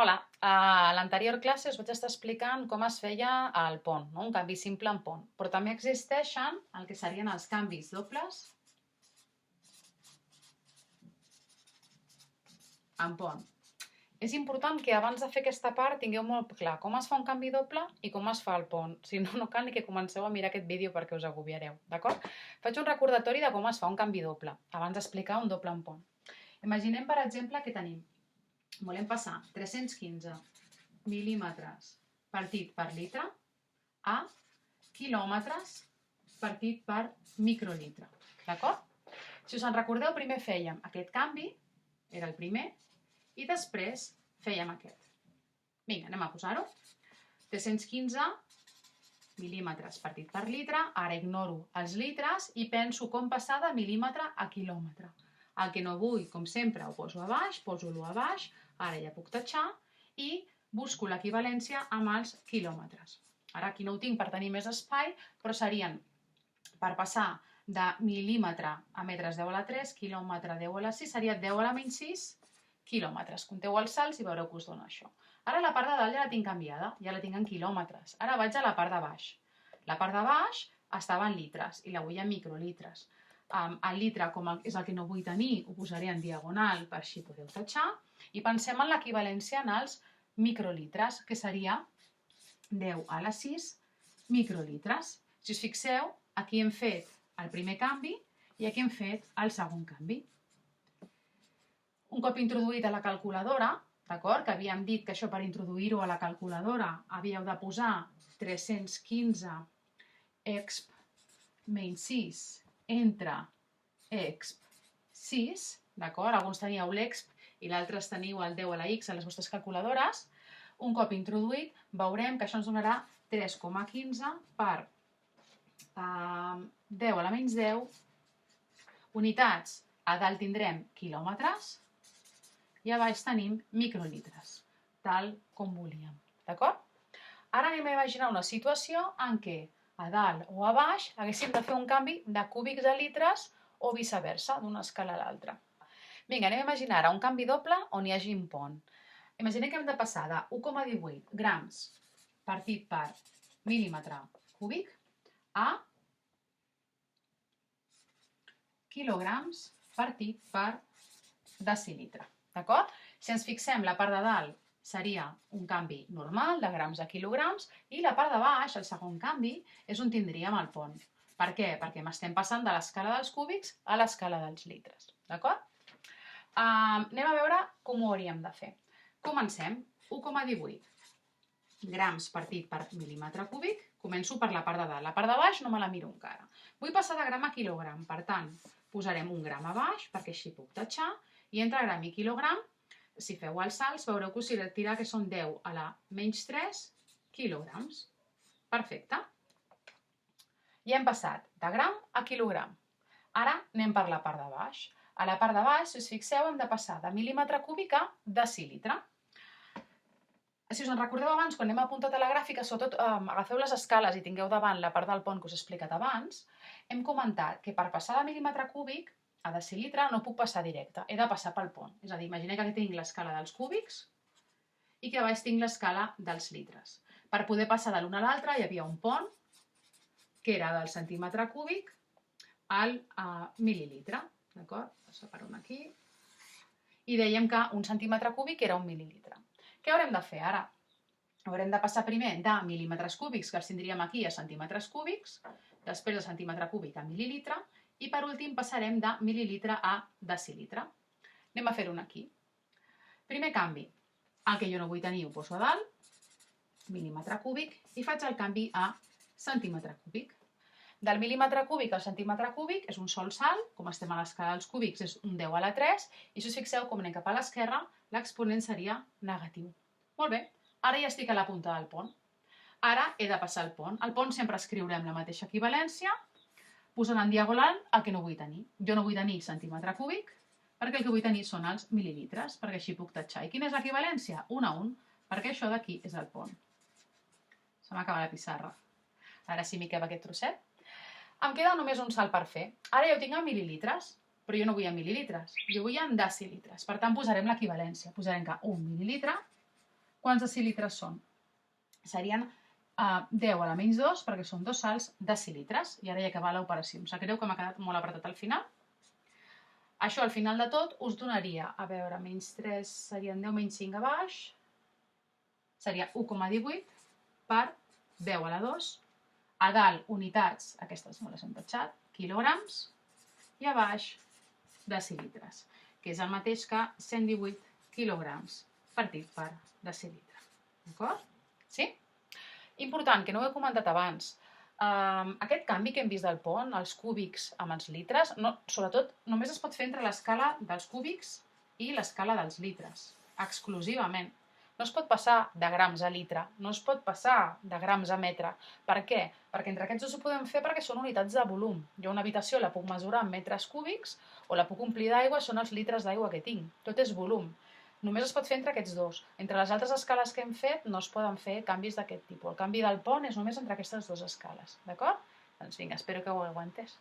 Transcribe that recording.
Hola, a l'anterior classe us vaig estar explicant com es feia el pont, no? Un canvi simple en pont, però també existeixen el que serien els canvis dobles en pont. És important que abans de fer aquesta part tingueu molt clar com es fa un canvi doble i com es fa el pont. Si no, no cal ni que comenceu a mirar aquest vídeo perquè us agobiareu, d'acord? Faig un recordatori de com es fa un canvi doble, abans d'explicar un doble en pont. Imaginem, per exemple, que volem passar 315 mil·límetres partit per litre a quilòmetres partit per microlitre, d'acord? Si us en recordeu, primer fèiem aquest canvi, era el primer, i després fèiem aquest. Vinga, anem a posar-ho. 315 mil·límetres partit per litre, ara ignoro els litres i penso com passar de mil·límetre a quilòmetre. El que no vull, com sempre, ho poso a baix, poso-lo a baix, ara ja puc tatxar, i busco l'equivalència amb els quilòmetres. Ara aquí no ho tinc per tenir més espai, però serien, per passar de mil·límetre a metres 10 a la 3, quilòmetre 10 a la 6, seria 10 a la menys 6 quilòmetres. Compteu els salts i veureu que us dona això. Ara la part de dalt ja la tinc canviada, ja la tinc en quilòmetres. Ara vaig a la part de baix. La part de baix estava en litres i la vull en microlitres. El litre, com és el que no vull tenir, ho posaré en diagonal, per així podeu tatxar. I pensem en l'equivalència en els microlitres, que seria 10 a la 6 microlitres. Si us fixeu, aquí hem fet el primer canvi i aquí hem fet el segon canvi. Un cop introduït a la calculadora, d'acord, que havíem dit que això per introduir-ho a la calculadora havíeu de posar 315 exp menys 6 entre exp 6, d'acord? Alguns teníeu l'exp i l'altres teniu el 10 a la x a les vostres calculadores. Un cop introduït, veurem que això ens donarà 3,15 per 10 a la menys 10 unitats. A dalt tindrem quilòmetres i a baix tenim microlitres, tal com volíem, d'acord? Ara anem a imaginar una situació en què a dalt o a baix haguéssim de fer un canvi de cúbics a litres o viceversa, d'una escala a l'altra. Vinga, anem a imaginar ara un canvi doble on hi hagi un pont. Imaginem que hem de passar de 1,18 grams partit per mil·límetre cúbic a quilograms partit per decilitre, d'acord? Si ens fixem, la part de dalt seria un canvi normal de grams a quilograms i la part de baix, el segon canvi, és on tindríem el pont. Per què? Perquè m'estem passant de l'escala dels cúbics a l'escala dels litres, d'acord? Anem a veure com ho hauríem de fer. Comencem. 1,18 grams partit per mil·límetre cúbic. Començo per la part de dalt. La part de baix no me la miro encara. Vull passar de gram a quilogram, per tant, posarem un gram a baix perquè així puc tatxar i entre gram i quilogram, si feu els salts, veureu que us dirà que són 10 a la menys 3 quilograms. Perfecte. I hem passat de gram a quilogram. Ara anem per la part de baix. A la part de baix, si us fixeu, hem de passar de mil·límetre cúbic a decilitre. Si us en recordeu abans, quan hem apuntat a la gràfica, sobretot agafeu les escales i tingueu davant la part del pont que us he explicat abans, hem comentat que per passar de mil·límetre cúbic a decilitre no puc passar directe, he de passar pel pont. És a dir, imagineu que aquí tinc l'escala dels cúbics i que a baix tinc l'escala dels litres. Per poder passar de l'un a l'altre hi havia un pont que era del centímetre cúbic al mil·lilitre. D'acord? Separo un aquí. I dèiem que un centímetre cúbic era un mil·lilitre. Què haurem de fer ara? Haurem de passar primer de mil·límetres cúbics, que els tindríem aquí, a centímetres cúbics, després de centímetre cúbic a mil·lilitre, i per últim passarem de mil·lilitre a decilitre. Anem a fer-ho aquí. Primer canvi. El que jo no vull tenir ho poso a dalt, mil·límetre cúbic, i faig el canvi a centímetre cúbic. Del mil·límetre cúbic al centímetre cúbic és un sol salt, com estem a l'escala dels cúbics és un 10 a la 3, i si us fixeu, com anem cap a l'esquerra, l'exponent seria negatiu. Molt bé, ara ja estic a la punta del pont. Ara he de passar el pont. Al pont sempre escriurem la mateixa equivalència, posant en diagonal el que no vull tenir. Jo no vull tenir centímetre cúbic, perquè el que vull tenir són els mil·lilitres, perquè així puc tatxar. I quina és l'equivalència? 1 a 1, perquè això d'aquí és el pont. Se m'acaba la pissarra. Ara sí m'hi cap aquest trosset. Em queda només un salt per fer. Ara ja ho tinc en mil·lilitres, però jo no vull en mil·lilitres, jo vull en decilitres. Per tant, posarem l'equivalència. Posarem que un mil·lilitre Quants decilitres són? Serien 10 a la menys 2, perquè són 2 salts decilitres. I ara ja acabar l'operació. Em sap greu que m'ha quedat molt apretat al final. Això al final de tot us donaria, a veure, menys 3 serien 10 menys 5 a baix, seria 1,18 per 10 a la 2. A dalt, unitats, aquestes no les hem tatxat, quilograms, i a baix, decilitres, que és el mateix que 118 quilograms partit per decilitre. D'acord? Sí? Important, que no ho he comentat abans. Aquest canvi que hem vist del pont, els cúbics amb els litres, sobretot només es pot fer entre l'escala dels cúbics i l'escala dels litres, exclusivament. No es pot passar de grams a litre, no es pot passar de grams a metre. Per què? Perquè entre aquests dos ho podem fer perquè són unitats de volum. Jo una habitació la puc mesurar en metres cúbics o la puc omplir d'aigua, són els litres d'aigua que tinc. Tot és volum. Només es pot fer entre aquests dos. Entre les altres escales que hem fet no es poden fer canvis d'aquest tipus. El canvi del pont és només entre aquestes dues escales. D'acord? Doncs vinga, espero que ho hagueu entès.